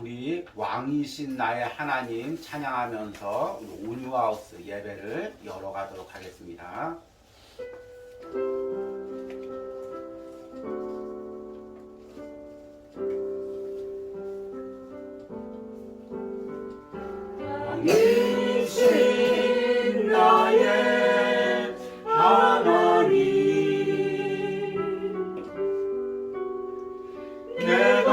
우리 왕이신 나의 하나님 찬양하면서 온유하우스 예배를 열어가도록 하겠습니다. 왕이신 나의 하나님 내가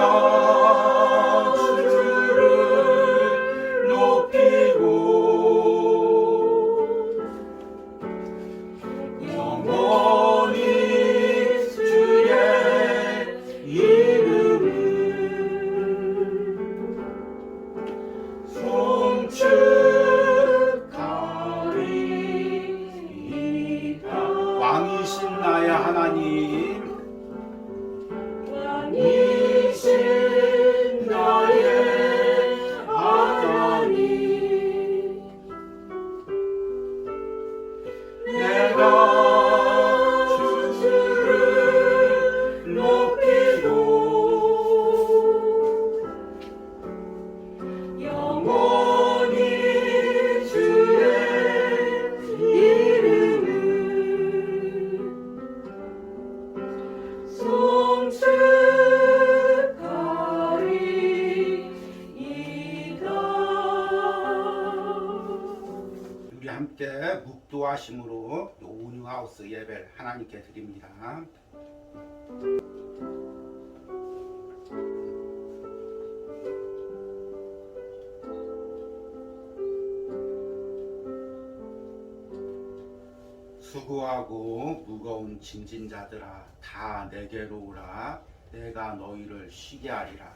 왕이신 나의 하나님 왕이신 나의 하나님 내가 주를 높이고 영원히 주의 이름을 우리 함께 묵도하심으로 온유하우스 예배를 하나님께 드립니다. 수고하고 무거운 짐진 자들아 다 내게로 오라 내가 너희를 쉬게 하리라.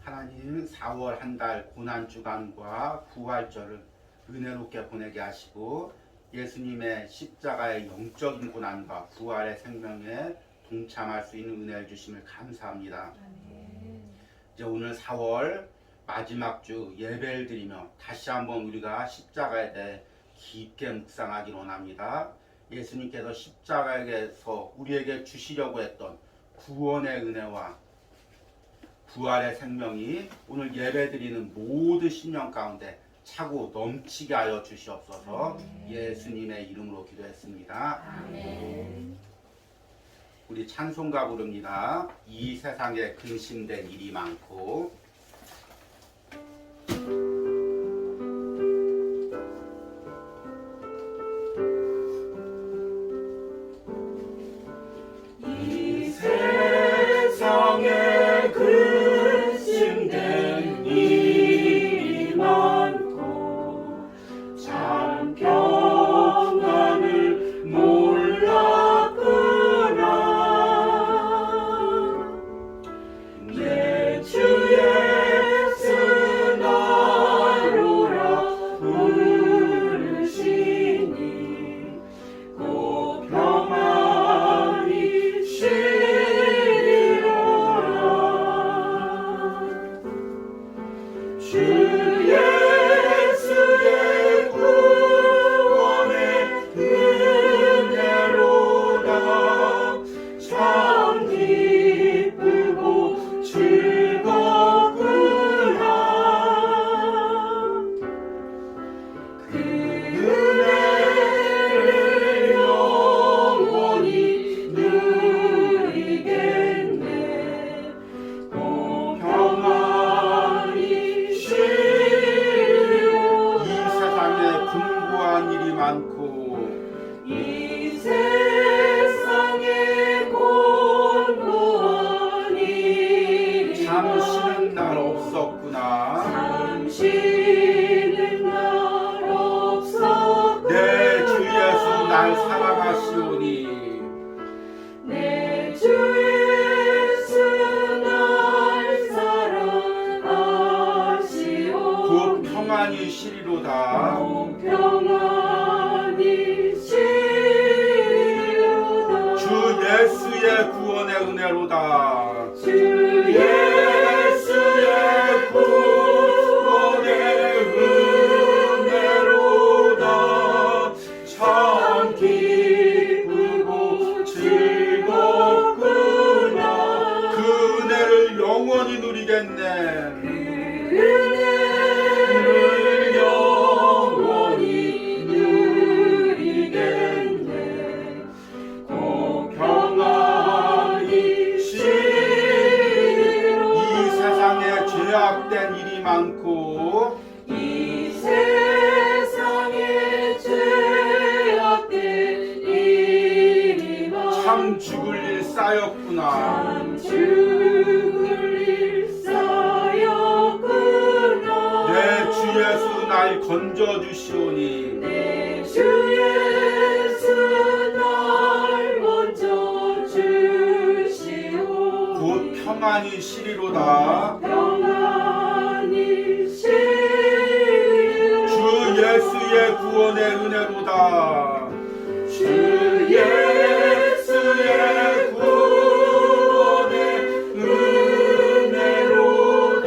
하나님 4월 한 달 고난주간과 부활절을 은혜롭게 보내게 하시고 예수님의 십자가의 영적인 고난과 부활의 생명에 동참할 수 있는 은혜를 주심을 감사합니다. 이제 오늘 4월 마지막 주 예배를 드리며 다시 한번 우리가 십자가에 대해 깊게 묵상하기 원합니다. 예수님께서 십자가에서 우리에게 주시려고 했던 구원의 은혜와 부활의 생명이 오늘 예배드리는 모든 심령 가운데 차고 넘치게 하여 주시옵소서. 예수님의 이름으로 기도했습니다. 아멘. 우리 찬송가 부릅니다. 이 세상에 근심된 일이 많고 날 사랑하시오니 내 주 예수 날 사랑하시오니 곧 평안히 쉬리로다 곧 평안히 쉬리로다 주 예수의 구원의 은혜로다 주 예수의 구원의 은혜로다 참 기쁘고 즐겁구나 그 은혜를 영원히 누리 누리겠네. 은혜를 영원히 누리겠네. 공평하니 시로 이 세상에 죄악된 일이 많고 이 세상에 죄악된 일이 참 죽을 일 쌓였구나. 참 죽을 일 쌓였구나. 내 주 예수 날 건져 주시오니 내 주 예수 날 먼저 주시오. 곧 평안히 쉬리로다. 평안히 쉬리로다. 주 예수의 구원의 은혜로다. 주 예수의 구원의 은혜로다.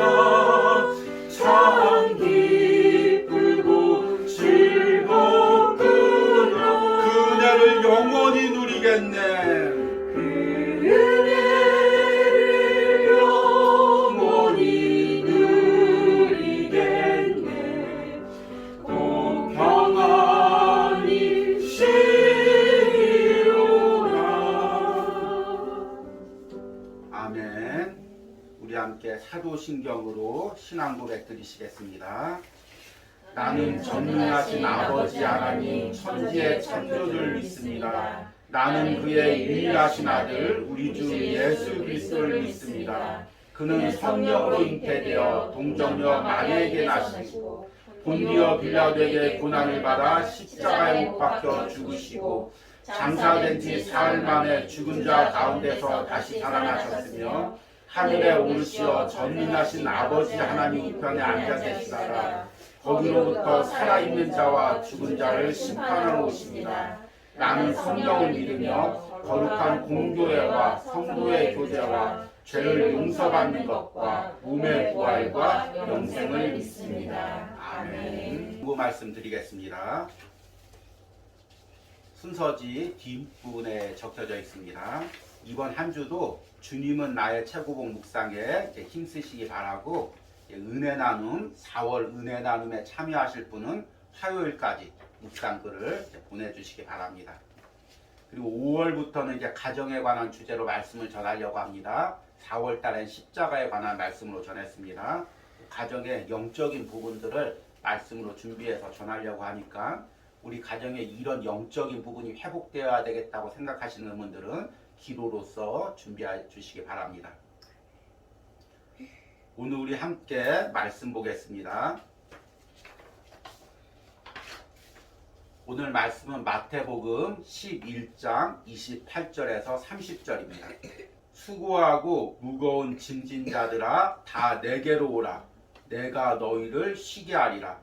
참 기쁘고 즐겁구나. 그 은혜를 영원히 누리겠네. 그 은혜를 영원히 누리겠네. 공평하니 쉬리로다. 아멘. 우리 함께 사도신경으로 신앙 고백 드리시겠습니다. 나는 전능하신 아버지 하나님 천지의 창조주를 믿습니다. 나는 그의 유일하신 아들 우리 주 예수 그리스도를 믿습니다. 그는 성령으로 잉태되어 동정녀 마리에게 나시고 본디어 빌라도에게 고난을 받아 십자가에 못 박혀 죽으시고 장사된 지 사흘 만에 죽은 자 가운데서 다시 살아나셨으며 하늘에 오르시어 전능하신 아버지 하나님 우편에 앉아 계시다가 거기로부터 살아있는 자와 죽은 자를 심판하러 오십니다. 나는 성령을 믿으며 거룩한 공교회와 성도의 교제와 죄를 용서받는 것과 몸의 부활과 영생을 믿습니다. 아멘. 그 말씀 드리겠습니다. 순서지 뒷부분에 적혀져 있습니다. 이번 한 주도 주님은 나의 최고봉 묵상에 힘쓰시기 바라고, 은혜 나눔 4월 은혜 나눔에 참여하실 분은 화요일까지 묵상글을 보내주시기 바랍니다. 그리고 5월부터는 이제 가정에 관한 주제로 말씀을 전하려고 합니다. 4월 달엔 십자가에 관한 말씀으로 전했습니다. 가정의 영적인 부분들을 말씀으로 준비해서 전하려고 하니까 우리 가정에 이런 영적인 부분이 회복되어야 되겠다고 생각하시는 분들은 기도로서 준비해 주시기 바랍니다. 오늘 우리 함께 말씀 보겠습니다. 오늘 말씀은 마태복음 11장 28절에서 30절입니다. 수고하고 무거운 짐진 자들아 다 내게로 오라. 내가 너희를 쉬게 하리라.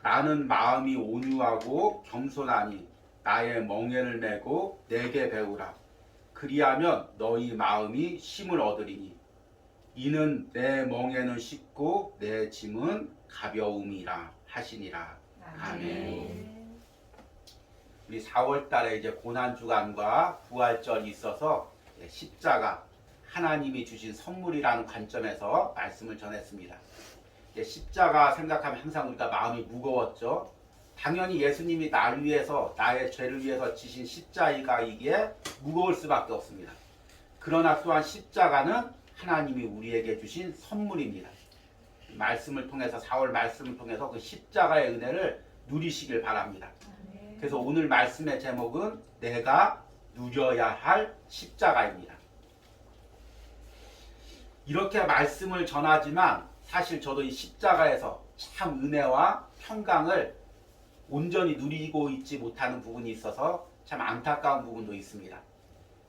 나는 마음이 온유하고 겸손하니 나의 멍에를 메고 내게 배우라. 그리하면 너희 마음이 쉼을 얻으리니 이는 내 멍에는 쉽고 내 짐은 가벼움이라 하시니라. 아멘. 우리 4월 달에 이제 고난주간과 부활절이 있어서 십자가 하나님이 주신 선물이라는 관점에서 말씀을 전했습니다. 십자가 생각하면 항상 우리가 마음이 무거웠죠. 당연히 예수님이 나를 위해서 나의 죄를 위해서 지신 십자가가 이게 무거울 수밖에 없습니다. 그러나 또한 십자가는 하나님이 우리에게 주신 선물입니다. 말씀을 통해서 4월 말씀을 통해서 그 십자가의 은혜를 누리시길 바랍니다. 그래서 오늘 말씀의 제목은 내가 누려야 할 십자가입니다. 이렇게 말씀을 전하지만 사실 저도 이 십자가에서 참 은혜와 평강을 온전히 누리고 있지 못하는 부분이 있어서 참 안타까운 부분도 있습니다.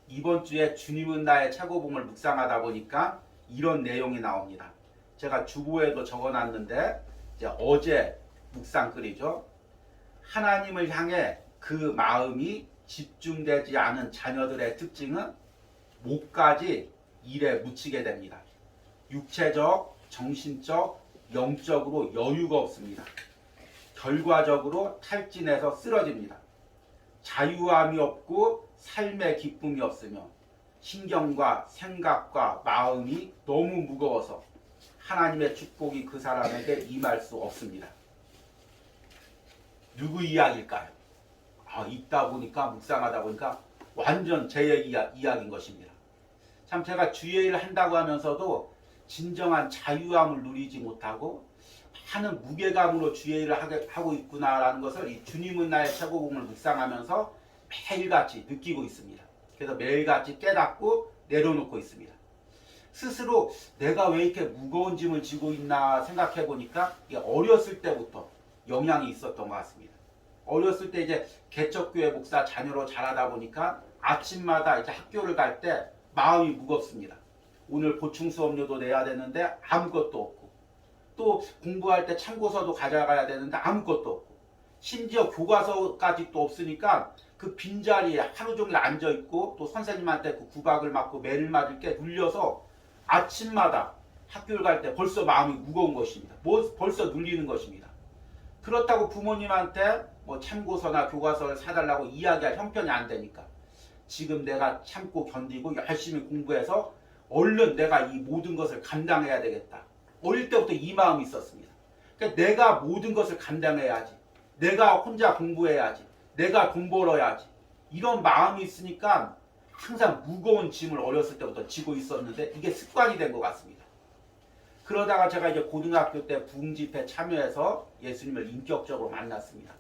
이번 주에 주님은 나의 최고봉을 묵상하다 보니까 이런 내용이 나옵니다. 제가 주보에도 적어놨는데 이제 어제 묵상글이죠. 하나님을 향해 그 마음이 집중되지 않은 자녀들의 특징은 목까지 일에 묻히게 됩니다. 육체적, 정신적, 영적으로 여유가 없습니다. 결과적으로 탈진해서 쓰러집니다. 자유함이 없고 삶의 기쁨이 없으며 신경과 생각과 마음이 너무 무거워서 하나님의 축복이 그 사람에게 임할 수 없습니다. 누구 이야기일까요? 있다 보니까 묵상하다 보니까 완전 제 이야기인 것입니다. 참 제가 주일을 한다고 하면서도 진정한 자유함을 누리지 못하고 많은 무게감으로 주일을 하고 있구나라는 것을 이 주님은 나의 최고봉을 묵상하면서 매일같이 느끼고 있습니다. 그래서 매일같이 깨닫고 내려놓고 있습니다. 스스로 내가 왜 이렇게 무거운 짐을 지고 있나 생각해 보니까 어렸을 때부터 영향이 있었던 것 같습니다. 어렸을 때 이제 개척교회 목사 자녀로 자라다 보니까 아침마다 이제 학교를 갈 때 마음이 무겁습니다. 오늘 보충 수업료도 내야 되는데 아무것도 없고, 또 공부할 때 참고서도 가져가야 되는데 아무것도 없고, 심지어 교과서까지 또 없으니까 그 빈자리에 하루 종일 앉아 있고, 또 선생님한테 그 구박을 맞고 매를 맞을 게 눌려서 아침마다 학교를 갈 때 벌써 마음이 무거운 것입니다. 벌써 눌리는 것입니다. 그렇다고 부모님한테 참고서나 교과서를 사달라고 이야기할 형편이 안 되니까 지금 내가 참고 견디고 열심히 공부해서 얼른 내가 이 모든 것을 감당해야 되겠다. 어릴 때부터 이 마음이 있었습니다. 그러니까 내가 모든 것을 감당해야지. 내가 혼자 공부해야지. 내가 돈 벌어야지. 이런 마음이 있으니까 항상 무거운 짐을 어렸을 때부터 지고 있었는데 이게 습관이 된 것 같습니다. 그러다가 제가 이제 고등학교 때 부흥집회 참여해서 예수님을 인격적으로 만났습니다.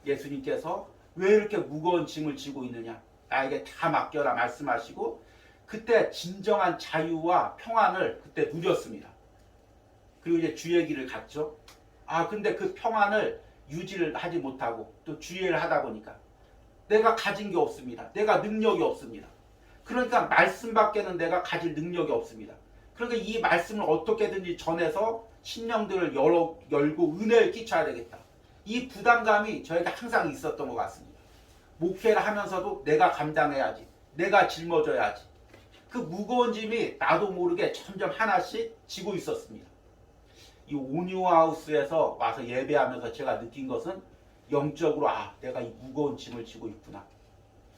예수님께서 왜 이렇게 무거운 짐을 지고 있느냐? 나에게 다 맡겨라 말씀하시고 그때 진정한 자유와 평안을 그때 누렸습니다. 그리고 이제 주의 길을 갔죠. 근데 그 평안을 유지를 하지 못하고 또 주의를 하다 보니까 내가 가진 게 없습니다. 내가 능력이 없습니다. 그러니까 말씀밖에는 내가 가질 능력이 없습니다. 그러니까 이 말씀을 어떻게든지 전해서 심령들을 열고 은혜를 끼쳐야 되겠다. 이 부담감이 저에게 항상 있었던 것 같습니다. 목회를 하면서도 내가 감당해야지. 내가 짊어져야지. 그 무거운 짐이 나도 모르게 점점 하나씩 지고 있었습니다. 이 온유하우스에서 와서 예배하면서 제가 느낀 것은 영적으로 내가 이 무거운 짐을 지고 있구나.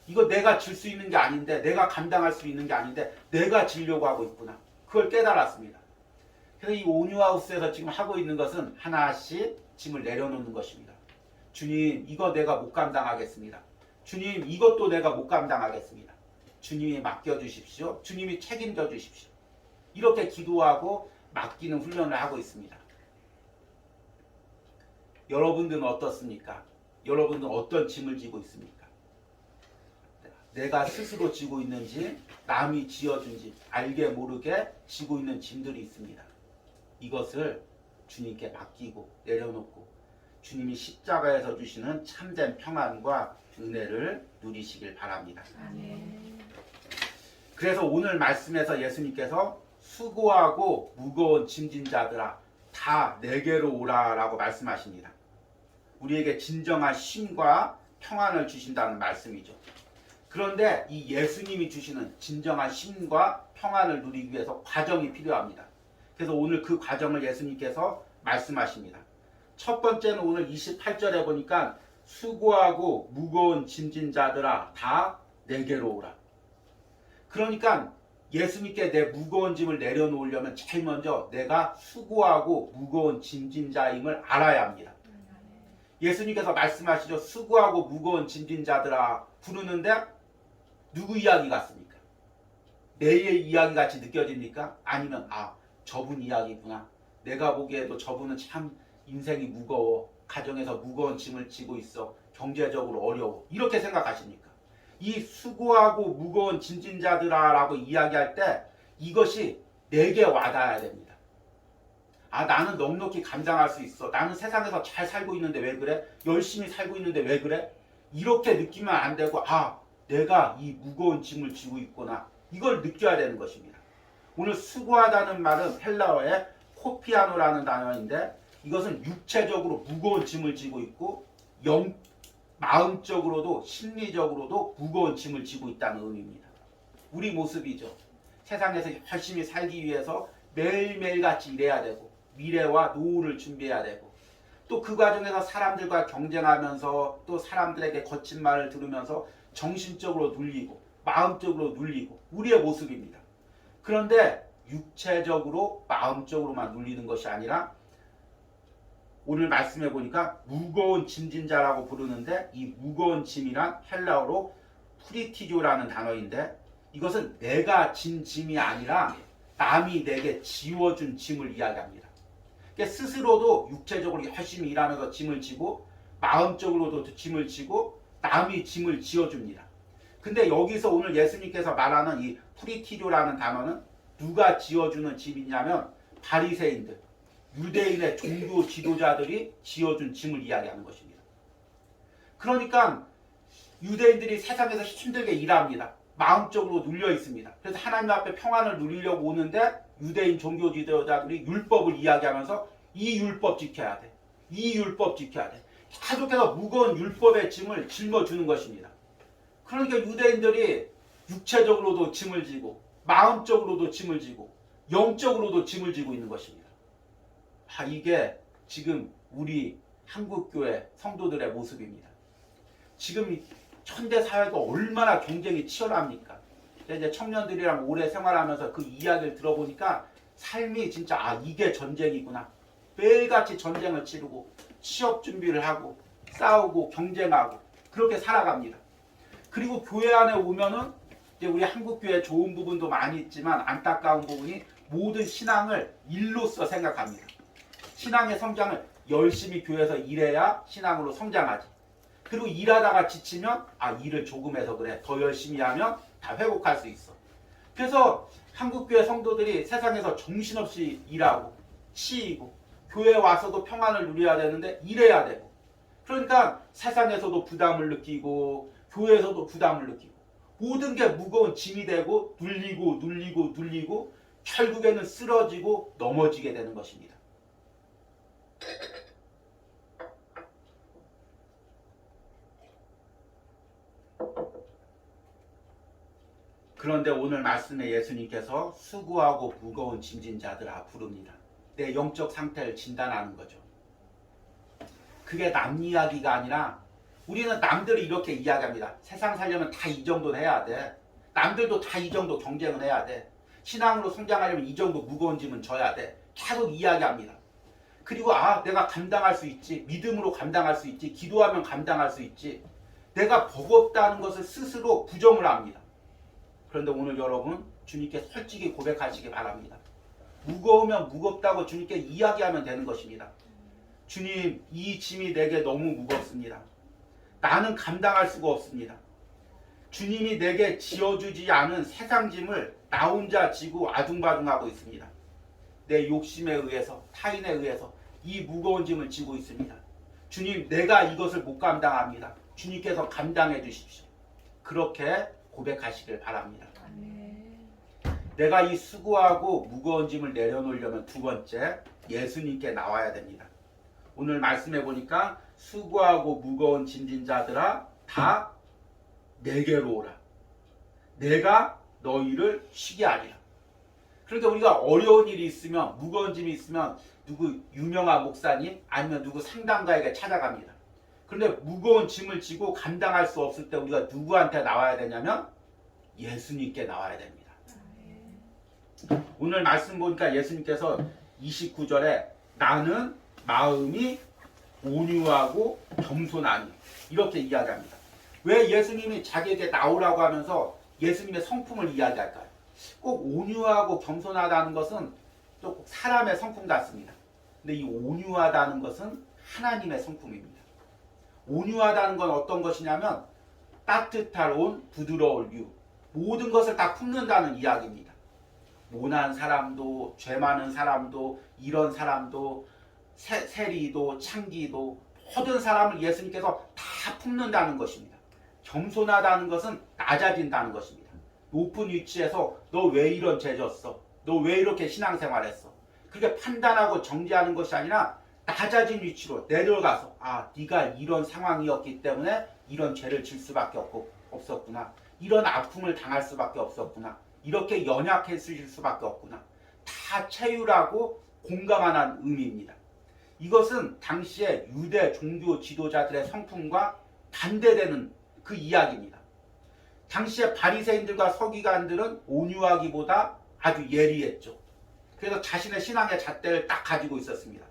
이거 내가 질 수 있는 게 아닌데, 내가 감당할 수 있는 게 아닌데 내가 지려고 하고 있구나. 그걸 깨달았습니다. 그래서 이 온유하우스에서 지금 하고 있는 것은 하나씩 짐을 내려놓는 것입니다. 주님, 이거 내가 못 감당하겠습니다. 주님, 이것도 내가 못 감당하겠습니다. 주님이 맡겨주십시오. 주님이 책임져 주십시오. 이렇게 기도하고 맡기는 훈련을 하고 있습니다. 여러분들은 어떻습니까? 여러분들은 어떤 짐을 지고 있습니까? 내가 스스로 지고 있는지 남이 지어준지 알게 모르게 지고 있는 짐들이 있습니다. 이것을 주님께 맡기고 내려놓고 주님이 십자가에서 주시는 참된 평안과 은혜를 누리시길 바랍니다. 그래서 오늘 말씀에서 예수님께서 수고하고 무거운 짐진 자들아 다 내게로 오라라고 말씀하십니다. 우리에게 진정한 쉼과 평안을 주신다는 말씀이죠. 그런데 이 예수님이 주시는 진정한 쉼과 평안을 누리기 위해서 과정이 필요합니다. 그래서 오늘 그 과정을 예수님께서 말씀하십니다. 첫 번째는 오늘 28절에 보니까 수고하고 무거운 짐진 자들아 다 내게로 오라. 그러니까 예수님께 내 무거운 짐을 내려놓으려면 제일 먼저 내가 수고하고 무거운 짐진 자임을 알아야 합니다. 예수님께서 말씀하시죠. 수고하고 무거운 짐진 자들아 부르는데 누구 이야기 같습니까? 내의 이야기 같이 느껴집니까? 아니면 저분 이야기구나. 내가 보기에도 저분은 참 인생이 무거워. 가정에서 무거운 짐을 지고 있어. 경제적으로 어려워. 이렇게 생각하십니까? 이 수고하고 무거운 짐진 자들아라고 이야기할 때 이것이 내게 와닿아야 됩니다. 나는 넉넉히 감당할 수 있어. 나는 세상에서 잘 살고 있는데 왜 그래? 열심히 살고 있는데 왜 그래? 이렇게 느끼면 안 되고 내가 이 무거운 짐을 지고 있구나. 이걸 느껴야 되는 것입니다. 오늘 수고하다는 말은 헬라어의 코피아노라는 단어인데 이것은 육체적으로 무거운 짐을 지고 있고 마음적으로도 심리적으로도 무거운 짐을 지고 있다는 의미입니다. 우리 모습이죠. 세상에서 열심히 살기 위해서 매일매일 같이 일해야 되고 미래와 노후를 준비해야 되고 또 그 과정에서 사람들과 경쟁하면서 또 사람들에게 거친 말을 들으면서 정신적으로 눌리고 마음적으로 눌리고 우리의 모습입니다. 그런데 육체적으로 마음적으로만 눌리는 것이 아니라 오늘 말씀해 보니까 무거운 짐진 자라고 부르는데 이 무거운 짐이란 헬라어로 프리티조라는 단어인데 이것은 내가 진 짐이 아니라 남이 내게 지워준 짐을 이야기합니다. 그러니까 스스로도 육체적으로 열심히 일하면서 짐을 지고 마음적으로도 짐을 지고 남이 짐을 지어줍니다. 근데 여기서 오늘 예수님께서 말하는 이 프리티조라는 단어는 누가 지어주는 짐이냐면 바리새인들, 유대인의 종교 지도자들이 지어준 짐을 이야기하는 것입니다. 그러니까 유대인들이 세상에서 힘들게 일합니다. 마음적으로 눌려 있습니다. 그래서 하나님 앞에 평안을 누리려고 오는데 유대인 종교 지도자들이 율법을 이야기하면서 이 율법 지켜야 돼. 이 율법 지켜야 돼. 계속해서 무거운 율법의 짐을 짊어주는 것입니다. 그러니까 유대인들이 육체적으로도 짐을 지고 마음적으로도 짐을 지고 영적으로도 짐을 지고 있는 것입니다. 이게 지금 우리 한국교회 성도들의 모습입니다. 지금 현대 사회가 얼마나 경쟁이 치열합니까? 이제 청년들이랑 오래 생활하면서 그 이야기를 들어보니까 삶이 진짜 이게 전쟁이구나. 매일같이 전쟁을 치르고 취업 준비를 하고 싸우고 경쟁하고 그렇게 살아갑니다. 그리고 교회 안에 오면은 이제 우리 한국교회 좋은 부분도 많이 있지만 안타까운 부분이 모든 신앙을 일로서 생각합니다. 신앙의 성장을 열심히 교회에서 일해야 신앙으로 성장하지. 그리고 일하다가 지치면 일을 조금 해서 그래. 더 열심히 하면 다 회복할 수 있어. 그래서 한국교회 성도들이 세상에서 정신없이 일하고 치이고 교회에 와서도 평안을 누려야 되는데 일해야 되고 그러니까 세상에서도 부담을 느끼고 교회에서도 부담을 느끼고 모든 게 무거운 짐이 되고 눌리고 결국에는 쓰러지고 넘어지게 되는 것입니다. 그런데 오늘 말씀에 예수님께서 수고하고 무거운 짐진 자들아 부릅니다. 내 영적 상태를 진단하는 거죠. 그게 남 이야기가 아니라 우리는 남들이 이렇게 이야기합니다. 세상 살려면 다 이 정도는 해야 돼. 남들도 다 이 정도 경쟁을 해야 돼. 신앙으로 성장하려면 이 정도 무거운 짐은 져야 돼. 계속 이야기합니다. 그리고 내가 감당할 수 있지. 믿음으로 감당할 수 있지. 기도하면 감당할 수 있지. 내가 버겁다는 것을 스스로 부정을 합니다. 그런데 오늘 여러분 주님께 솔직히 고백하시기 바랍니다. 무거우면 무겁다고 주님께 이야기하면 되는 것입니다. 주님, 이 짐이 내게 너무 무겁습니다. 나는 감당할 수가 없습니다. 주님이 내게 지어주지 않은 세상 짐을 나 혼자 지고 아둥바둥하고 있습니다. 내 욕심에 의해서 타인에 의해서 이 무거운 짐을 지고 있습니다. 주님, 내가 이것을 못 감당합니다. 주님께서 감당해 주십시오. 그렇게 고백하시길 바랍니다. 내가 이 수고하고 무거운 짐을 내려놓으려면 두 번째 예수님께 나와야 됩니다. 오늘 말씀해 보니까 수고하고 무거운 짐진 자들아 다 내게로 오라. 내가 너희를 쉬게 하리라. 그러니까 우리가 어려운 일이 있으면 무거운 짐이 있으면 누구 유명한 목사님 아니면 누구 상담가에게 찾아갑니다. 그런데 무거운 짐을 지고 감당할 수 없을 때 우리가 누구한테 나와야 되냐면 예수님께 나와야 됩니다. 오늘 말씀 보니까 예수님께서 29절에 나는 마음이 온유하고 겸손하니 이렇게 이야기합니다. 왜 예수님이 자기에게 나오라고 하면서 예수님의 성품을 이야기할까요? 꼭 온유하고 겸손하다는 것은 또 꼭 사람의 성품 같습니다. 근데 이 온유하다는 것은 하나님의 성품입니다. 온유하다는 건 어떤 것이냐면 따뜻할 온 부드러울 유 모든 것을 다 품는다는 이야기입니다. 모난 사람도 죄 많은 사람도 이런 사람도 세리도 창기도 모든 사람을 예수님께서 다 품는다는 것입니다. 겸손하다는 것은 낮아진다는 것입니다. 높은 위치에서 너 왜 이런 죄 졌어? 너 왜 이렇게 신앙생활했어? 그렇게 판단하고 정죄하는 것이 아니라 낮아진 위치로 내려가서 네가 이런 상황이었기 때문에 이런 죄를 질 수밖에 없었구나. 이런 아픔을 당할 수밖에 없었구나. 이렇게 연약해질 수밖에 없구나. 다 체휼하고 공감하는 의미입니다. 이것은 당시에 유대 종교 지도자들의 성품과 반대되는 그 이야기입니다. 당시에 바리새인들과 서기관들은 온유하기보다 아주 예리했죠. 그래서 자신의 신앙의 잣대를 딱 가지고 있었습니다.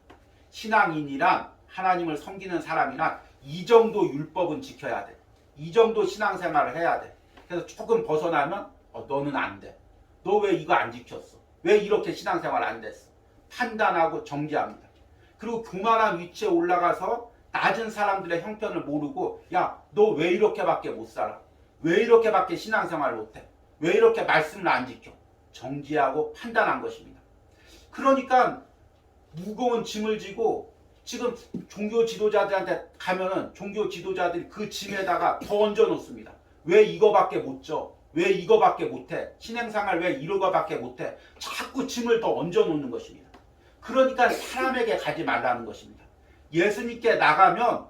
신앙인이란 하나님을 섬기는 사람이란 이 정도 율법은 지켜야 돼. 이 정도 신앙생활을 해야 돼. 그래서 조금 벗어나면 너는 안 돼. 너 왜 이거 안 지켰어? 왜 이렇게 신앙생활 안 됐어? 판단하고 정죄합니다. 그리고 교만한 위치에 올라가서 낮은 사람들의 형편을 모르고 야, 너 왜 이렇게밖에 못 살아? 왜 이렇게밖에 신앙생활을 못해? 왜 이렇게 말씀을 안 지켜? 정죄하고 판단한 것입니다. 그러니까 무거운 짐을 지고 지금 종교 지도자들한테 가면은 종교 지도자들이 그 짐에다가 더 얹어 놓습니다. 왜 이거밖에 못 져? 왜 이거밖에 못해? 신행생활 왜 이거밖에 못해? 자꾸 짐을 더 얹어 놓는 것입니다. 그러니까 사람에게 가지 말라는 것입니다. 예수님께 나가면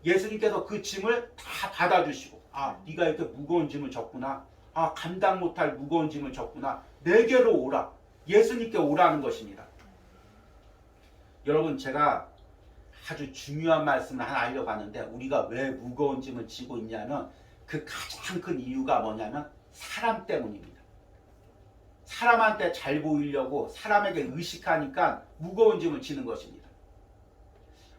예수님께서 그 짐을 다 받아주시고 네가 이렇게 무거운 짐을 졌구나. 감당 못할 무거운 짐을 졌구나. 내게로 오라. 예수님께 오라는 것입니다. 여러분 제가 아주 중요한 말씀을 하나 하려고 하는데 우리가 왜 무거운 짐을 지고 있냐면 그 가장 큰 이유가 뭐냐면 사람 때문입니다. 사람한테 잘 보이려고 사람에게 의식하니까 무거운 짐을 지는 것입니다.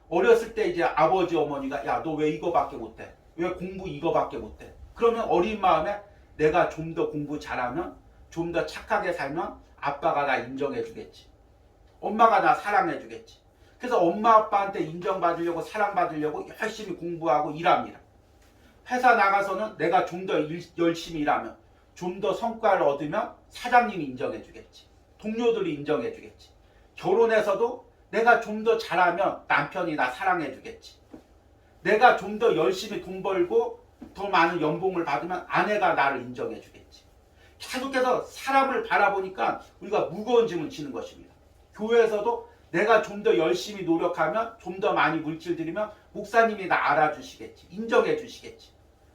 어렸을 때 이제 아버지 어머니가 야, 너 왜 이거밖에 못해? 왜 공부 이거밖에 못해? 그러면 어린 마음에 내가 좀 더 공부 잘하면 좀 더 착하게 살면 아빠가 나 인정해 주겠지. 엄마가 나 사랑해 주겠지. 그래서 엄마 아빠한테 인정받으려고 사랑받으려고 열심히 공부하고 일합니다. 회사 나가서는 내가 좀 더 열심히 일하면 좀 더 성과를 얻으면 사장님이 인정해 주겠지. 동료들이 인정해 주겠지. 결혼해서도 내가 좀 더 잘하면 남편이 나 사랑해 주겠지. 내가 좀 더 열심히 돈 벌고 더 많은 연봉을 받으면 아내가 나를 인정해 주겠지. 계속해서 사람을 바라보니까 우리가 무거운 짐을 지는 것입니다. 교회에서도 내가 좀 더 열심히 노력하면 좀 더 많이 물질 드리면 목사님이 나 알아주시겠지. 인정해 주시겠지.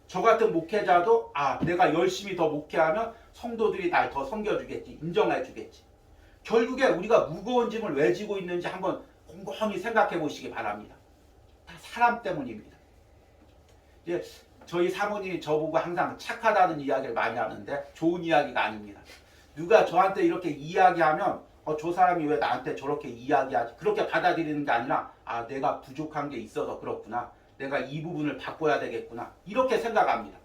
저 같은 목회자도 내가 열심히 더 목회하면 성도들이 날 더 섬겨주겠지. 인정해 주겠지. 결국에 우리가 무거운 짐을 왜 지고 있는지 한번 곰곰이 생각해 보시기 바랍니다. 다 사람 때문입니다. 이제 저희 사모님이 저보고 항상 착하다는 이야기를 많이 하는데 좋은 이야기가 아닙니다. 누가 저한테 이렇게 이야기하면 저 사람이 왜 나한테 저렇게 이야기하지? 그렇게 받아들이는 게 아니라 내가 부족한 게 있어서 그렇구나. 내가 이 부분을 바꿔야 되겠구나. 이렇게 생각합니다.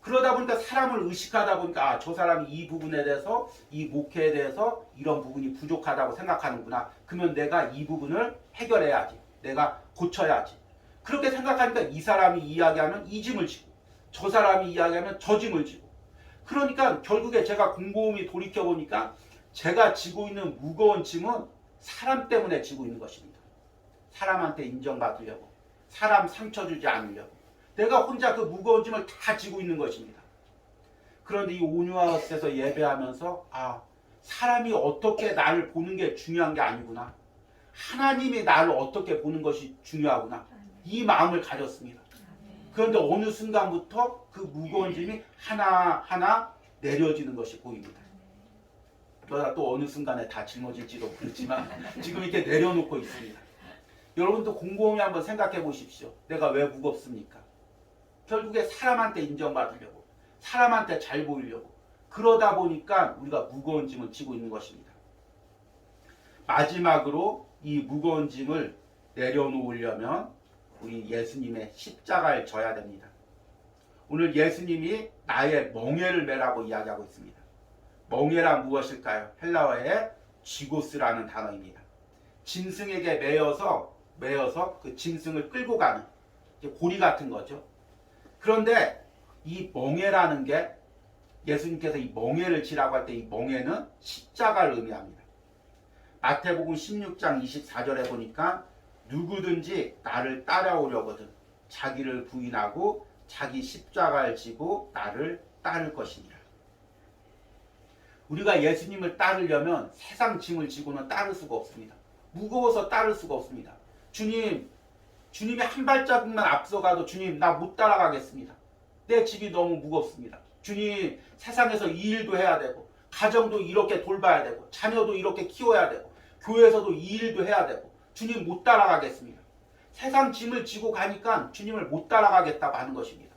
그러다 보니까 사람을 의식하다 보니까 저 사람이 이 부분에 대해서 이 목회에 대해서 이런 부분이 부족하다고 생각하는구나. 그러면 내가 이 부분을 해결해야지. 내가 고쳐야지. 그렇게 생각하니까 이 사람이 이야기하면 이 짐을 지고 저 사람이 이야기하면 저 짐을 지고 그러니까 결국에 제가 곰곰이 돌이켜보니까 제가 지고 있는 무거운 짐은 사람 때문에 지고 있는 것입니다. 사람한테 인정받으려고 사람 상처 주지 않으려고 내가 혼자 그 무거운 짐을 다 지고 있는 것입니다. 그런데 이 온유하우스에서 예배하면서 사람이 어떻게 나를 보는 게 중요한 게 아니구나. 하나님이 나를 어떻게 보는 것이 중요하구나. 이 마음을 가졌습니다. 그런데 어느 순간부터 그 무거운 짐이 하나하나 내려지는 것이 보입니다. 그러다 또 어느 순간에 다 짊어질지도 모르지만 지금 이렇게 내려놓고 있습니다. 여러분도 곰곰이 한번 생각해 보십시오. 내가 왜 무겁습니까? 결국에 사람한테 인정받으려고 사람한테 잘 보이려고 그러다 보니까 우리가 무거운 짐을 지고 있는 것입니다. 마지막으로 이 무거운 짐을 내려놓으려면 우리 예수님의 십자가를 져야 됩니다. 오늘 예수님이 나의 멍에를 메라고 이야기하고 있습니다. 멍에란 무엇일까요? 헬라어의 쥐고스라는 단어입니다. 짐승에게 매여서 그 짐승을 끌고 가는 고리 같은 거죠. 그런데 이 멍에라는 게 예수님께서 이 멍에를 지라고 할 때 이 멍에는 십자가를 의미합니다. 마태복음 16장 24절에 보니까 누구든지 나를 따라오려거든 자기를 부인하고 자기 십자가를 지고 나를 따를 것이니라. 우리가 예수님을 따르려면 세상 짐을 지고는 따를 수가 없습니다. 무거워서 따를 수가 없습니다. 주님이 한 발자국만 앞서가도 주님 나 못 따라가겠습니다. 내 집이 너무 무겁습니다. 주님 세상에서 이 일도 해야 되고 가정도 이렇게 돌봐야 되고 자녀도 이렇게 키워야 되고 교회에서도 이 일도 해야 되고 주님 못 따라가겠습니다. 세상 짐을 지고 가니까 주님을 못 따라가겠다고 하는 것입니다.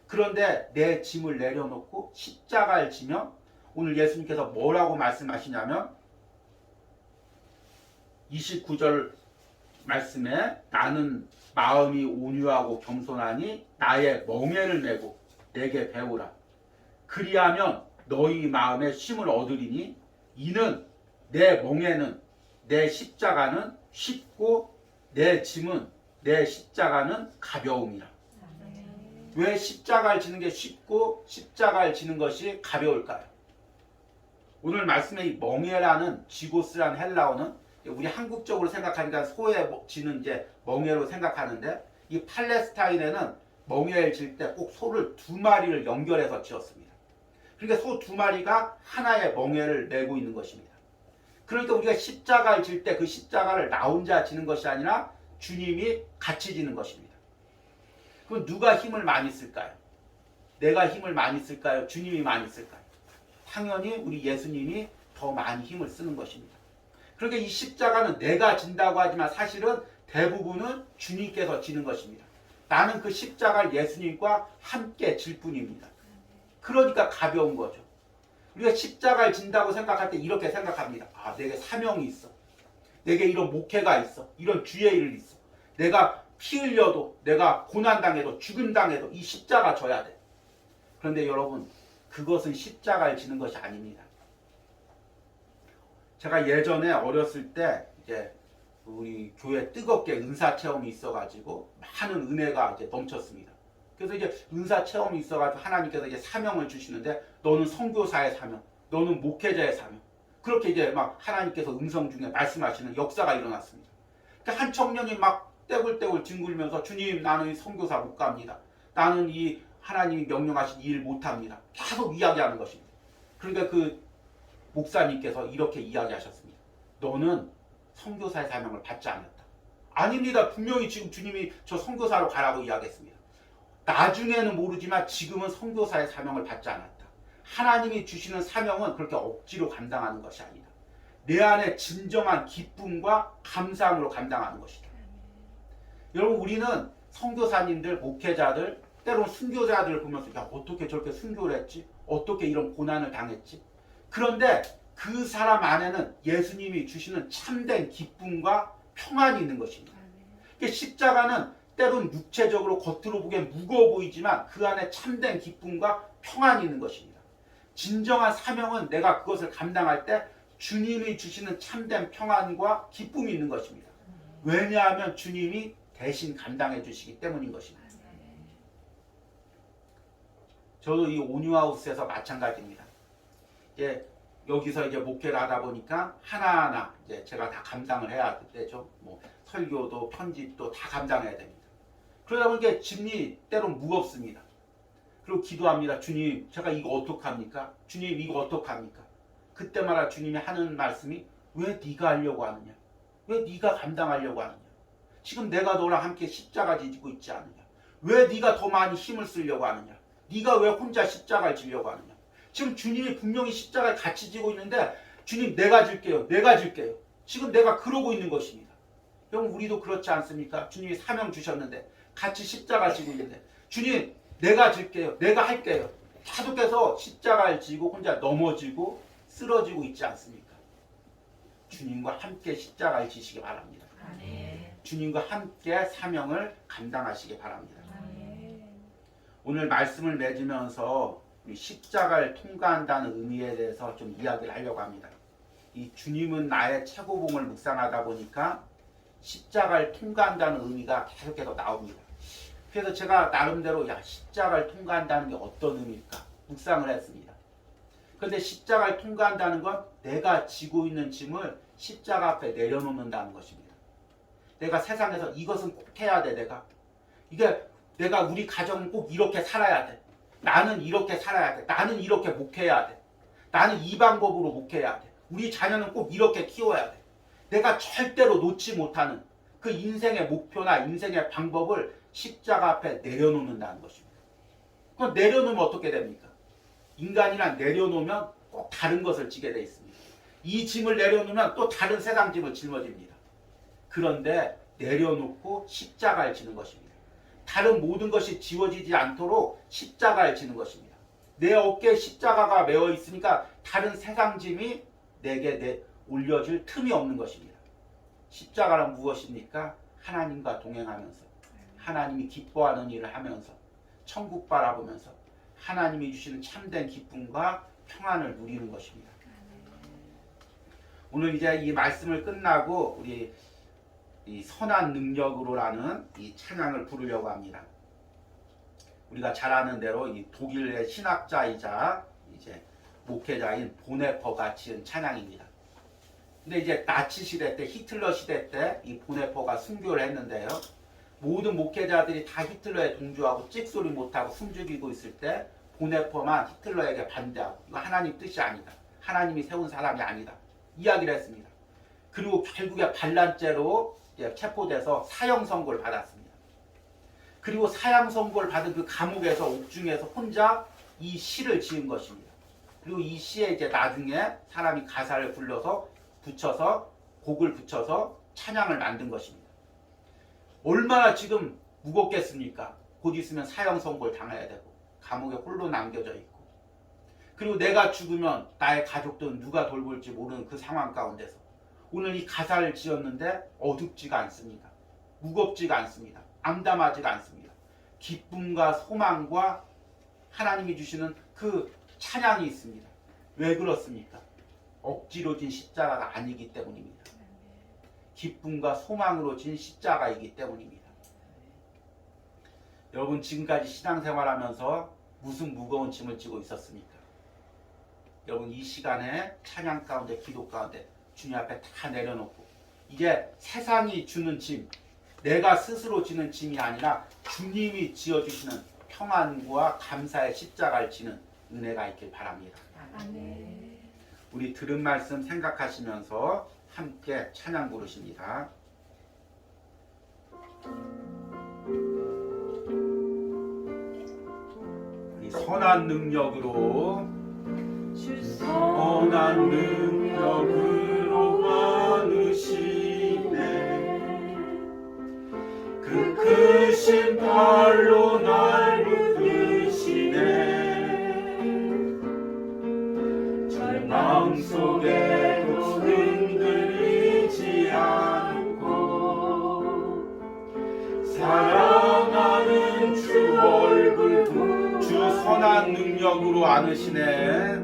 그런데 내 짐을 내려놓고 십자가를 지면 오늘 예수님께서 뭐라고 말씀하시냐면 29절 말씀에 나는 마음이 온유하고 겸손하니 나의 멍에를 메고 내게 배우라. 그리하면 너희 마음에 쉼을 얻으리니 이는 내 멍에는 내 십자가는 쉽고 내 짐은 내 십자가는 가벼움이라. 왜 십자가를 지는 게 쉽고 십자가를 지는 것이 가벼울까요? 오늘 말씀의 이 멍에라는 지고스라는 헬라어는 우리 한국적으로 생각하니까 소에 지는 이제 멍에로 생각하는데 이 팔레스타인에는 멍에를 질 때 꼭 소를 두 마리를 연결해서 지었습니다. 그러니까 소 두 마리가 하나의 멍에를 메고 있는 것입니다. 그러니까 우리가 십자가를 질 때 그 십자가를 나 혼자 지는 것이 아니라 주님이 같이 지는 것입니다. 그럼 누가 힘을 많이 쓸까요? 내가 힘을 많이 쓸까요? 주님이 많이 쓸까요? 당연히 우리 예수님이 더 많이 힘을 쓰는 것입니다. 그러니까 이 십자가는 내가 진다고 하지만 사실은 대부분은 주님께서 지는 것입니다. 나는 그 십자가를 예수님과 함께 질 뿐입니다. 그러니까 가벼운 거죠. 우리가 십자가를 진다고 생각할 때 이렇게 생각합니다. 아, 내게 사명이 있어. 내게 이런 목회가 있어. 이런 주의 일이 있어. 내가 피 흘려도, 내가 고난당해도, 죽음당해도 이 십자가 져야 돼. 그런데 여러분, 그것은 십자가를 지는 것이 아닙니다. 제가 예전에 어렸을 때 이제 우리 교회 뜨겁게 은사 체험이 있어가지고 많은 은혜가 이제 넘쳤습니다. 그래서 이제 은사 체험이 있어가지고 하나님께서 이제 사명을 주시는데 너는 선교사의 사명, 너는 목회자의 사명. 그렇게 이제 막 하나님께서 음성 중에 말씀하시는 역사가 일어났습니다. 그러니까 한 청년이 막 떼굴떼굴 뒹굴면서 주님 나는 선교사 못 갑니다. 나는 이 하나님이 명령하신 일 못합니다. 계속 이야기하는 것입니다. 그러니까 그 목사님께서 이렇게 이야기하셨습니다. 너는 선교사의 사명을 받지 않았다. 아닙니다. 분명히 지금 주님이 저 선교사로 가라고 이야기했습니다. 나중에는 모르지만 지금은 선교사의 사명을 받지 않았다. 하나님이 주시는 사명은 그렇게 억지로 감당하는 것이 아니다. 내 안에 진정한 기쁨과 감사함으로 감당하는 것이다. 여러분 우리는 선교사님들, 목회자들, 때로는 순교자들을 보면서 야 어떻게 저렇게 순교를 했지? 어떻게 이런 고난을 당했지? 그런데 그 사람 안에는 예수님이 주시는 참된 기쁨과 평안이 있는 것입니다. 십자가는 때론 육체적으로 겉으로 보기엔 무거워 보이지만 그 안에 참된 기쁨과 평안이 있는 것입니다. 진정한 사명은 내가 그것을 감당할 때 주님이 주시는 참된 평안과 기쁨이 있는 것입니다. 왜냐하면 주님이 대신 감당해 주시기 때문인 것입니다. 저도 이 온유하우스에서 마찬가지입니다. 이제 여기서 이제 목회를 하다 보니까 하나하나 이제 제가 다 감당을 해야 되죠. 뭐 설교도 편집도 다 감당해야 됩니다. 그러다 보니까 짐이 때론 무겁습니다. 그리고 기도합니다. 주님, 제가 이거 어떡합니까? 주님, 이거 어떡합니까? 그때마다 주님이 하는 말씀이 왜 네가 하려고 하느냐? 왜 네가 감당하려고 하느냐? 지금 내가 너랑 함께 십자가 지고 있지 않느냐? 왜 네가 더 많이 힘을 쓰려고 하느냐? 네가 왜 혼자 십자가를 지려고 하느냐? 지금 주님이 분명히 십자가를 같이 지고 있는데 주님 내가 질게요. 내가 질게요. 지금 내가 그러고 있는 것입니다. 여러분 우리도 그렇지 않습니까? 주님이 사명 주셨는데 같이 십자가 지고 있는데 주님 내가 질게요. 내가 할게요. 계속해서 십자가를 지고 혼자 넘어지고 쓰러지고 있지 않습니까? 주님과 함께 십자가를 지시기 바랍니다. 주님과 함께 사명을 감당하시기 바랍니다. 오늘 말씀을 맺으면서 십자가를 통과한다는 의미에 대해서 좀 이야기를 하려고 합니다. 이 주님은 나의 최고봉을 묵상하다 보니까 십자가를 통과한다는 의미가 계속해서 나옵니다. 그래서 제가 나름대로 십자가를 통과한다는 게 어떤 의미일까 묵상을 했습니다. 그런데 십자가를 통과한다는 건 내가 지고 있는 짐을 십자가 앞에 내려놓는다는 것입니다. 내가 세상에서 이것은 꼭 해야 돼. 내가 우리 가정은 꼭 이렇게 살아야 돼. 나는 이렇게 살아야 돼. 나는 이렇게 목회해야 돼. 나는 이 방법으로 목회해야 돼. 우리 자녀는 꼭 이렇게 키워야 돼. 내가 절대로 놓지 못하는 그 인생의 목표나 인생의 방법을 십자가 앞에 내려놓는다는 것입니다. 그럼 내려놓으면 어떻게 됩니까? 인간이란 내려놓으면 꼭 다른 것을 지게 되어 있습니다. 이 짐을 내려놓으면 또 다른 세상 짐을 짊어집니다. 그런데 내려놓고 십자가를 지는 것입니다. 다른 모든 것이 지워지지 않도록 십자가를 지는 것입니다. 내 어깨에 십자가가 메어 있으니까 다른 세상 짐이 내게 올려질 틈이 없는 것입니다. 십자가란 무엇입니까? 하나님과 동행하면서 하나님이 기뻐하는 일을 하면서 천국 바라보면서 하나님이 주시는 참된 기쁨과 평안을 누리는 것입니다. 오늘 이제 이 말씀을 끝나고 우리 이 선한 능력으로라는 이 찬양을 부르려고 합니다. 우리가 잘 아는 대로 이 독일의 신학자이자 이제 목회자인 보네퍼가 지은 찬양입니다. 근데 이제 나치 시대 때, 히틀러 시대 때 이 보네퍼가 순교를 했는데요. 모든 목회자들이 다 히틀러에 동조하고 찍소리 못하고 숨죽이고 있을 때 보네퍼만 히틀러에게 반대하고 이거 하나님 뜻이 아니다. 하나님이 세운 사람이 아니다. 이야기를 했습니다. 그리고 결국에 반란죄로 체포돼서 사형 선고를 받았습니다. 그리고 사형 선고를 받은 그 감옥에서 옥중에서 혼자 이 시를 지은 것입니다. 그리고 이 시에 이제 나중에 사람이 가사를 불러서 붙여서 곡을 붙여서 찬양을 만든 것입니다. 얼마나 지금 무겁겠습니까? 곧 있으면 사형 선고를 당해야 되고 감옥에 홀로 남겨져 있고 그리고 내가 죽으면 나의 가족들은 누가 돌볼지 모르는 그 상황 가운데서 오늘 이 가사를 지었는데 어둡지가 않습니다. 무겁지가 않습니다. 암담하지가 않습니다. 기쁨과 소망과 하나님이 주시는 그 찬양이 있습니다. 왜 그렇습니까? 억지로 진 십자가가 아니기 때문입니다. 기쁨과 소망으로 진 십자가이기 때문입니다. 여러분 지금까지 신앙생활하면서 무슨 무거운 짐을 지고 있었습니까? 여러분 이 시간에 찬양 가운데 기도 가운데 주님 앞에 다 내려놓고 이제 세상이 주는 짐 내가 스스로 지는 짐이 아니라 주님이 지어주시는 평안과 감사의 십자가를 지는 은혜가 있길 바랍니다. 아멘. 우리 들은 말씀 생각하시면서 함께 찬양 부르십니다. 우리 선한 능력으로 주 선한 능력으로 많으시네 그 크신 팔로 날 붙드시네 절망 속에도 흔들리지 않고 사랑하는 주 얼굴 주 선한 능력으로 안으시네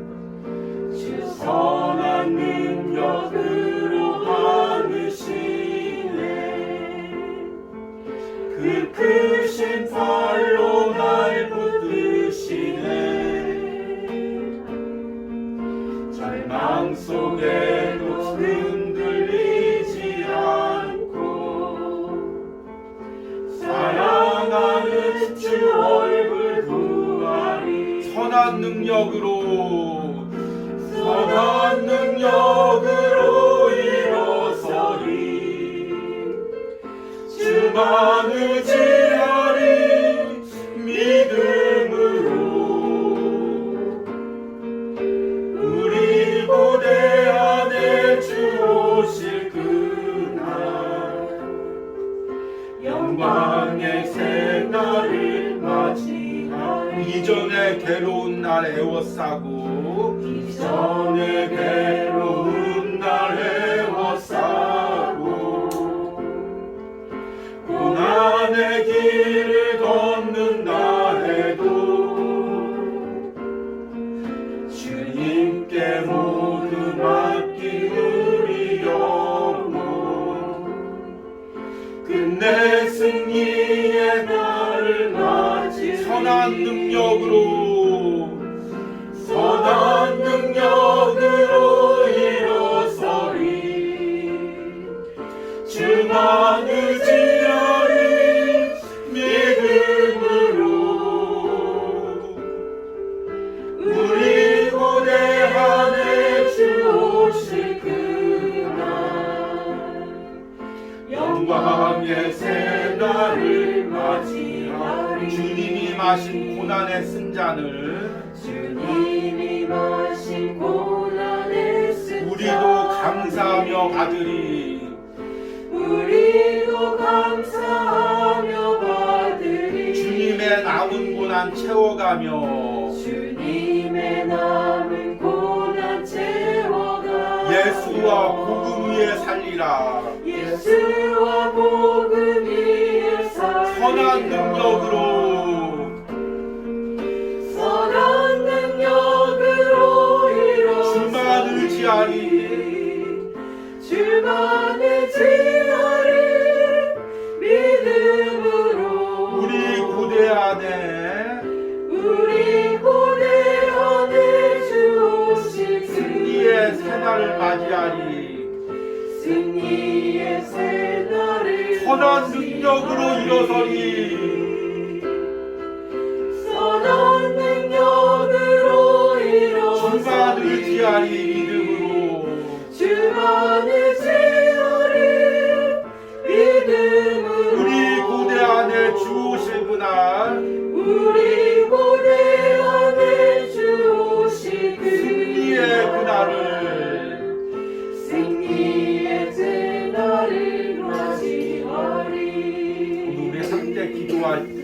주 선한 능력으로 안으시네 그 크신 팔로 날 붙드시네 절망 속에도 흔들리지 않고 사랑하는 주 얼굴 구하리 선한 능력으로 일어서리 주만 의지하리 믿음으로 우리 고대 안에 주 오실 그날 영광의 새날을 맞이하리 이전에 괴로운 날 애워싸고 이전에 괴로운 날 애워싸고 고난의 길을 걷는다 해도 주님께 모두 맡긴 우리 영혼 끝내 승리의 날을 맞이 선한 능력으로 일어서리 주만 의지하리 믿음으로 우리 고대 안에 주 오실 그날 영광의 새날을 맞이하리 주님이 마신 고난의 승잔을 주님이 마신 고난의 승잔 우리도 감사하며 받으리 우리도 감사하며 받으리 주님의 남은 고난 채워가며 주님 예수와 복음 위에 살리라. 예수와 복음 위에 살리라. 선한 능력으로 주만 의지하리. 주만 의지하리. 믿음으로 우리 고대 안에 주 오실 승리의 새날을 맞이하리. 승리의 새날을 선한 능력으로 일어서리. 선한 능력으로 일어서리. 주만 의지하리. 믿음으로 주만 의지하리. 믿음으로 우리 고대 안에 주 오실 그날 우리 고대 안에 주 오실 승리의 그날을 승리의 새날을 맞이하리. 오늘 우리 함께 기도할 때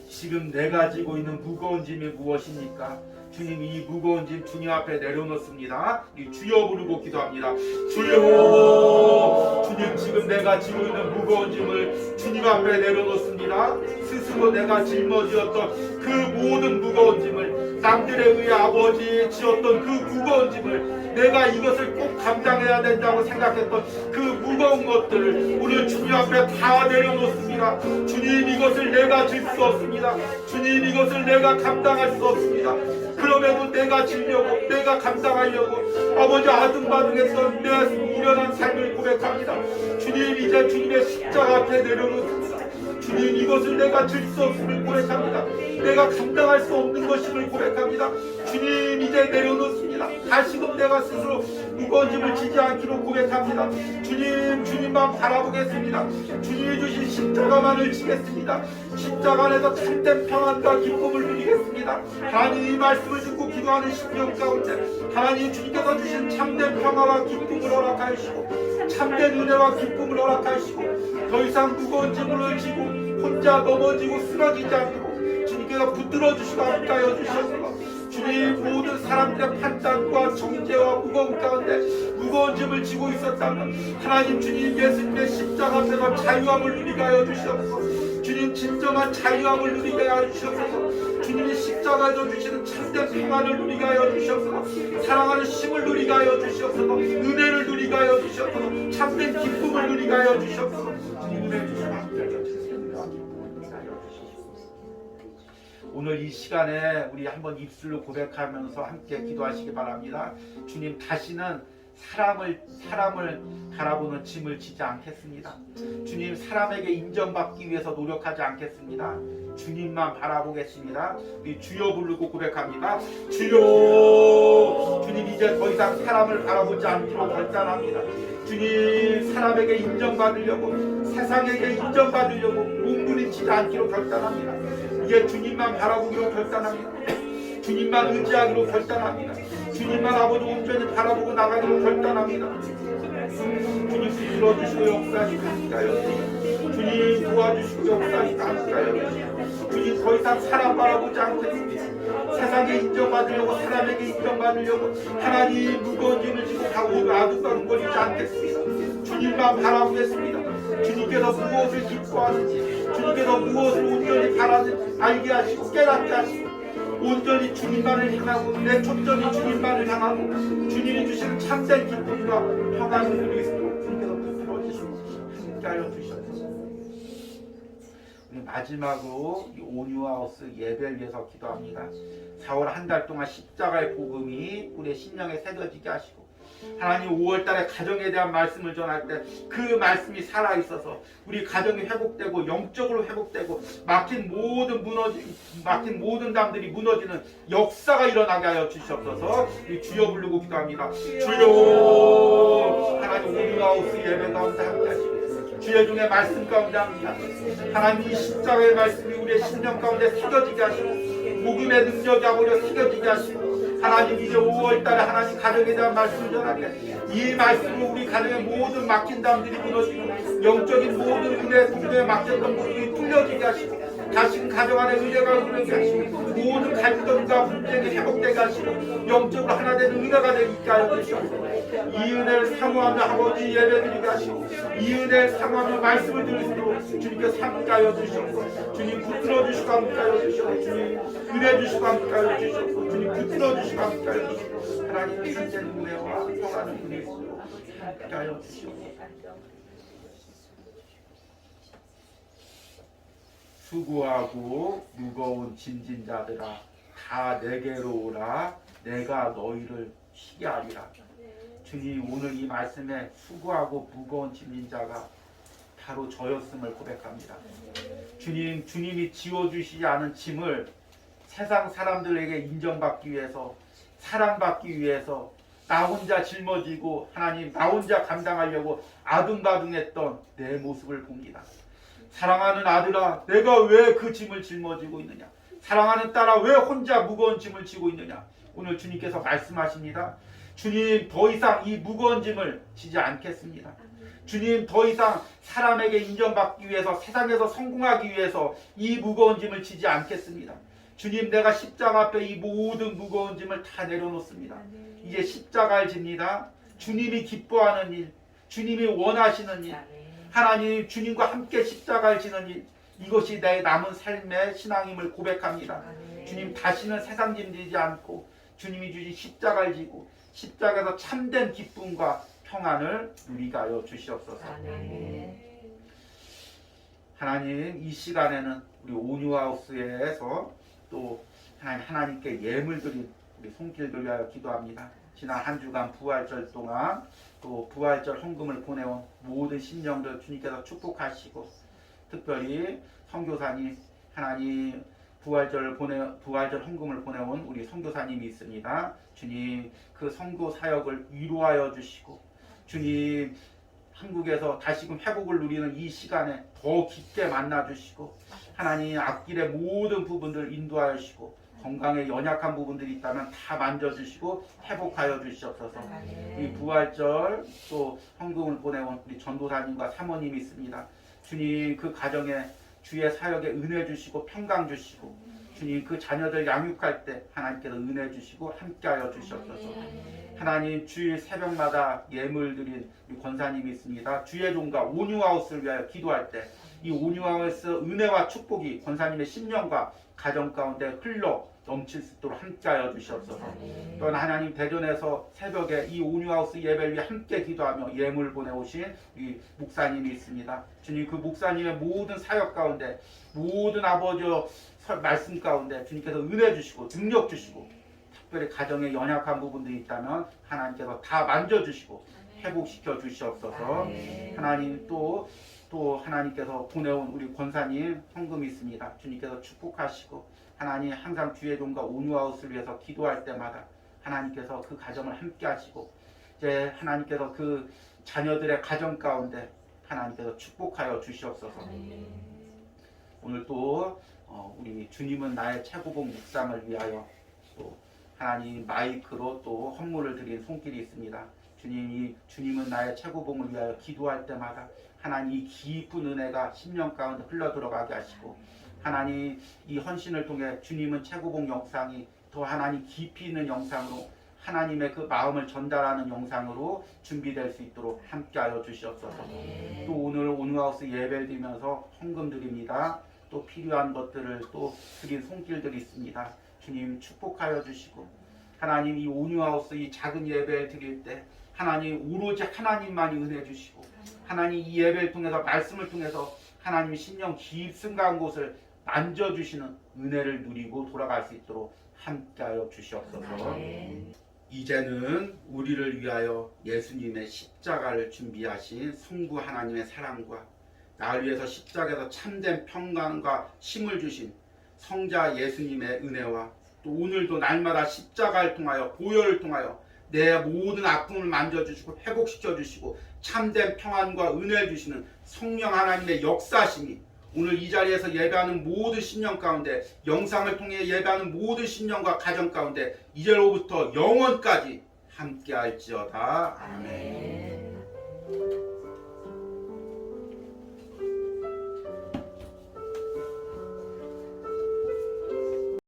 지금 내가 지고 있는 무거운 짐이 무엇입니까? 주님, 이 무거운 짐 주님 앞에 내려놓습니다. 이 주여 부르고 기도합니다. 주여, 주님, 지금 내가 지고 있는 무거운 짐을 주님 앞에 내려놓습니다. 스스로 내가 짊어지었던 그 모든 무거운 짐을, 남들에 의해 아버지 지었던 그 무거운 짐을, 내가 이것을 꼭 감당해야 된다고 생각했던 그 무거운 것들을 오늘 주님 앞에 다 내려놓습니다. 주님, 이것을 내가 질 수 없습니다. 주님, 이것을 내가 감당할 수 없습니다. 그럼에도 내가 지려고, 내가 감당하려고 아버지 아둥바둥했던 내 미련한 삶을 고백합니다. 주님, 이제 주님의 십자가 앞에 내려놓습니다. 주님, 이것을 내가 질 수 없음을 고백합니다. 내가 감당할 수 없는 것임을 고백합니다. 주님, 이제 내려놓습니다. 다시금 내가 스스로 무거운 짐을 지지 않기로 고백합니다. 주님, 주님만 바라보겠습니다. 주님이 주신 십자가만을 지겠습니다. 십자가 안에서 참된 평안과 기쁨을 누리겠습니다. 하나님, 이 말씀을 듣고 기도하는 심령 가운데 하나님, 주님께서 주신 참된 평화와 기쁨을 허락하시고 참된 은혜와 기쁨을 허락하시고 더 이상 무거운 짐을 지고 혼자 넘어지고 쓰러지지 않도록 주님께서 붙들어 주시고 함께하여 주셔서 주님, 모든 사람들의 판단과 정죄와 무거움 가운데 무거운 짐을 지고 있었다면 하나님, 주님 예수님의 십자가 앞에서 자유함을 누리게 하여 주시옵소서. 주님, 진정한 자유함을 누리게 하여 주시옵소서. 주님이 십자가에서 주시는 참된 평안을 누리게 하여 주시옵소서. 사랑하는 힘을 누리게 하여 주시옵소서. 은혜를 누리게 하여 주시옵소서. 참된 기쁨을 누리게 하여 주시옵소서. 주님, 은혜 주시고 함께 하여 주시옵소서. 오늘 이 시간에 우리 한번 입술로 고백하면서 함께 기도하시기 바랍니다. 주님, 다시는 사람을 바라보는 짐을 지지 않겠습니다. 주님, 사람에게 인정받기 위해서 노력하지 않겠습니다. 주님만 바라보겠습니다. 우리 주여 부르고 고백합니다. 주여, 주님, 이제 더 이상 사람을 바라보지 않기로 결단합니다. 주님, 사람에게 인정받으려고, 세상에게 인정받으려고 몸부림치지 않기로 결단합니다. 이제 주님만 바라보기로 결단합니다. 주님만 의지하기로 결단합니다. 주님만 아버지 온전히 바라보고 나가기로 결단합니다. 주님, 들어주시고 역사하시고 함께하여 주시고, 주님 도와주시고 역사하시고 함께하여 주시고, 주님 더 이상 사람 바라보지 않겠습니다. 세상에 인정받으려고, 사람에게 인정받으려고 하나님 무거운 짐을 지고 가고 아둥바둥거리지 않겠습니다. 주님만 바라보겠습니다. 주님께서 무엇을 기뻐하는지, 주님께서 무엇을 온전히 바라는지 알게 하시고 깨닫게 하시고 온전히 주님만을 향하고 내 초점이 주님만을 향하고 주님이 주시는 참된 기쁨과 평안을 누리게 하도록 주님께서 붙들어 주시고 함께하여 주시옵소서. 우리 마지막으로 이 온유하우스 예배를 위해서 기도합니다. 4월 한 달 동안 십자가의 복음이 우리의 심령에 새겨지게 하시고 하나님, 5월달에 가정에 대한 말씀을 전할 때 그 말씀이 살아있어서 우리 가정이 회복되고 영적으로 회복되고 막힌 모든 담들이 무너지는 역사가 일어나게 하여 주시옵소서. 우리 주여 부르고 기도합니다. 주여, 하나님, 온유하우스 예배 가운데 함께 하시고 주의 중에 말씀 가운데 함께 하시고 하나님, 이 십자가의 말씀이 우리의 심령 가운데 새겨지게 하시고 복음의 능력이 아버지 새겨지게 하시고 하나님, 이제 5월달에 하나님 가정에 대한 말씀을 전할 때 이 말씀으로 우리 가정의 모든 막힌 담들이 무너지고 영적인 모든 은혜에 막혔던 부분이 뚫려지게 하시고 다시금 가정 안에 은혜가 흐르게 하시고 모든 갈등과 분쟁이 회복되게 하시고 영적으로 하나 되는 은혜가 되게 하여 주시옵소서. 이 은혜를 사모하며 아버지 예배드리게 하시고 이 은혜를 사모하며 말씀을 들을 수 있도록 주님께서 함께하여 주시옵소서. 주님 붙들어 주시고 함께하여 주시옵소서. 주님 은혜 주시고 함께하여 주시옵소서. 주님 붙들어 주시고 함께하여 주시옵소서. 하나님 참된 은혜와 평안을 은혜로 함께하여 주시옵소서. 수고하고 무거운 짐진 자들아 다 내게로 오라 내가 너희를 쉬게 하리라. 주님 오늘 이 말씀에 수고하고 무거운 짐진 자가 바로 저였음을 고백합니다. 주님, 주님이 지워주시지 않은 짐을 세상 사람들에게 인정받기 위해서 사랑받기 위해서 나 혼자 짊어지고 하나님 나 혼자 감당하려고 아둥바둥했던 내 모습을 봅니다. 사랑하는 아들아 내가 왜 그 짐을 짊어지고 있느냐, 사랑하는 딸아 왜 혼자 무거운 짐을 지고 있느냐. 오늘 주님께서 말씀하십니다. 주님 더 이상 이 무거운 짐을 지지 않겠습니다. 주님 더 이상 사람에게 인정받기 위해서 세상에서 성공하기 위해서 이 무거운 짐을 지지 않겠습니다. 주님 내가 십자가 앞에 이 모든 무거운 짐을 다 내려놓습니다. 이제 십자가를 집니다. 주님이 기뻐하는 일, 주님이 원하시는 일, 하나님 주님과 함께 십자가를 지는 일, 이것이 내 남은 삶의 신앙임을 고백합니다. 주님 다시는 세상 짐 지지 않고 주님이 주신 십자가를 지고 십자가에서 참된 기쁨과 평안을 누리게 하여 주시옵소서. 하나님 이 시간에는 우리 온유하우스에서 또 하나님께 예물 드린 우리 손길들 위하여 기도합니다. 지난 한 주간 부활절 동안 또 부활절 헌금을 보내온 모든 심령들 주님께서 축복하시고 특별히 선교사님 하나님 부활절 헌금을 보내온 우리 선교사님이 있습니다. 주님 그 선교 사역을 위로하여 주시고 주님 한국에서 다시금 회복을 누리는 이 시간에 더 깊게 만나 주시고 하나님 앞길의 모든 부분들 인도하여 주시고 건강에 연약한 부분들이 있다면 다 만져주시고 회복하여 주시옵소서. 이 부활절 또 헌금을 보내온 우리 전도사님과 사모님이 있습니다. 주님 그 가정에 주의 사역에 은혜 주시고 평강 주시고 주님 그 자녀들 양육할 때 하나님께서 은혜 주시고 함께하여 주시옵소서. 하나님 주일 새벽마다 예물 드린 우리 권사님이 있습니다. 주의 종과 온유하우스를 위하여 기도할 때 이 온유하우스 은혜와 축복이 권사님의 심령과 가정 가운데 흘러 넘칠 수 있도록 함께하여 주시옵소서. 또한 하나님 대전에서 새벽에 이 온유하우스 예배를 위해 함께 기도하며 예물 보내오신 이 목사님이 있습니다. 주님 그 목사님의 모든 사역 가운데 모든 아버지의 말씀 가운데 주님께서 은혜 주시고 능력 주시고 특별히 가정에 연약한 부분들이 있다면 하나님께서 다 만져주시고 회복시켜 주시옵소서. 하나님 또 하나님께서 보내온 우리 권사님 헌금이 있습니다. 주님께서 축복하시고 하나님 항상 주의 종과 온유하우스를 위해서 기도할 때마다 하나님께서 그 가정을 함께 하시고 이제 하나님께서 그 자녀들의 가정 가운데 하나님께서 축복하여 주시옵소서. 오늘 또 우리 주님은 나의 최고봉 묵상을 위하여 또 하나님 마이크로 또 헌물을 드린 손길이 있습니다. 주님은 나의 최고봉을 위하여 기도할 때마다 하나님 이 깊은 은혜가 심령 가운데 흘러 들어가게 하시고 하나님 이 헌신을 통해 주님은 최고봉 영상이 더 하나님 깊이 있는 영상으로 하나님의 그 마음을 전달하는 영상으로 준비될 수 있도록 함께하여 주시옵소서. 또 오늘 온유하우스 예배를 드리면서 헌금 드립니다. 또 필요한 것들을 또 드린 손길들이 있습니다. 주님 축복하여 주시고 하나님 이 온유하우스 이 작은 예배를 드릴 때 하나님 오로지 하나님만이 은혜 주시고 하나님 이 예배를 통해서 말씀을 통해서 하나님 심령 깊은가한 곳을 만져주시는 은혜를 누리고 돌아갈 수 있도록 함께하여 주시옵소서. 이제는 우리를 위하여 예수님의 십자가를 준비하신 성부 하나님의 사랑과 나를 위해서 십자가에서 참된 평강과 힘을 주신 성자 예수님의 은혜와 또 오늘도 날마다 십자가를 통하여 보혈을 통하여 내 모든 아픔을 만져주시고 회복시켜주시고 참된 평안과 은혜를 주시는 성령 하나님의 역사심이 오늘 이 자리에서 예배하는 모든 신령 가운데 영상을 통해 예배하는 모든 신령과 가정 가운데 이제로부터 영원까지 함께할지어다. 아멘.